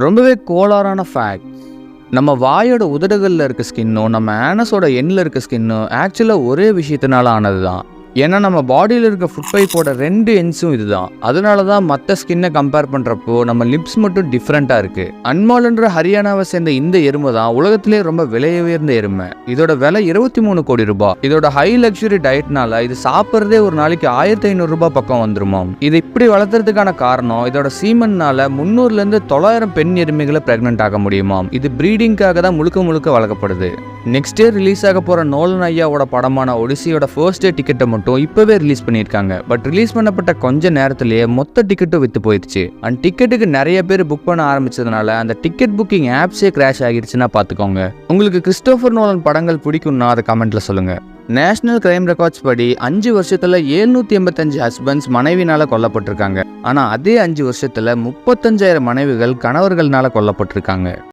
ரொம்பவே கோளாறான ஃபேக்ட். நம்ம வாயோட உதடுகளில் இருக்க ஸ்கின்னும் நம்ம ஆனஸோட எண்ணில் இருக்க ஸ்கின்னும் ஆக்சுவலாக ஒரே விஷயத்தினால ஆனது தான். ஏன்னா நம்ம பாடியில் இருக்க ஃபுட் பைப்போட 2 எண்ட்ஸும் இதுதான். அதனால தான் மற்ற ஸ்கின்னை கம்பேர் பண்ணுறப்போ நம்ம லிப்ஸ் மட்டும் டிஃப்ரெண்ட்டாக இருக்குது. அன்மால்ன்ற ஹரியானாவை சேர்ந்த இந்த எருமை தான் உலகத்திலே ரொம்ப விலை உயர்ந்த எருமை. இதோட விலை 23 கோடி ரூபாய். இதோட ஹை லக்ஸுரி டயட்னால இது சாப்பிட்றதே ஒரு நாளைக்கு 1500 ரூபாய் பக்கம் வந்துருமாம். இது இப்படி வளர்த்துறதுக்கான காரணம் இதோட சீமன்னால 300லேருந்து 900 பெண் எருமைகளை பிரெக்னென்ட் ஆக முடியுமாம். இது ப்ரீடிங்காக தான் முழுக்க வளர்க்கப்படுது. நெக்ஸ்ட் இயர் ரிலீஸ் ஆக போகிற நோலன் ஐயாவோட படமான ஒடிசியோட ஃபர்ஸ்ட் டே டிக்கெட்டை மட்டும் இப்பவே ரிலீஸ் பண்ணியிருக்காங்க. பட் ரிலீஸ் பண்ணப்பட்ட கொஞ்ச நேரத்திலேயே மொத்த டிக்கெட்டும் வித்து போயிடுச்சு. அண்ட் டிக்கெட்டுக்கு நிறைய பேர் புக் பண்ண ஆரம்பிச்சதுனால அந்த டிக்கெட் புக்கிங் ஆப்ஸே கிராஷ் ஆகிடுச்சுன்னா பார்த்துக்கோங்க. உங்களுக்கு கிறிஸ்டோபர் நோலன் படங்கள் பிடிக்கும்னா அதை கமெண்ட்ல சொல்லுங்க. நேஷனல் கிரைம் ரெக்கார்ட்ஸ் படி 5 வருஷத்துல 785 ஹஸ்பண்ட்ஸ் மனைவினால கொல்லப்பட்டிருக்காங்க. ஆனா அதே 5 வருஷத்துல 35,000 மனைவிகள் கணவர்கள்னால கொல்லப்பட்டிருக்காங்க.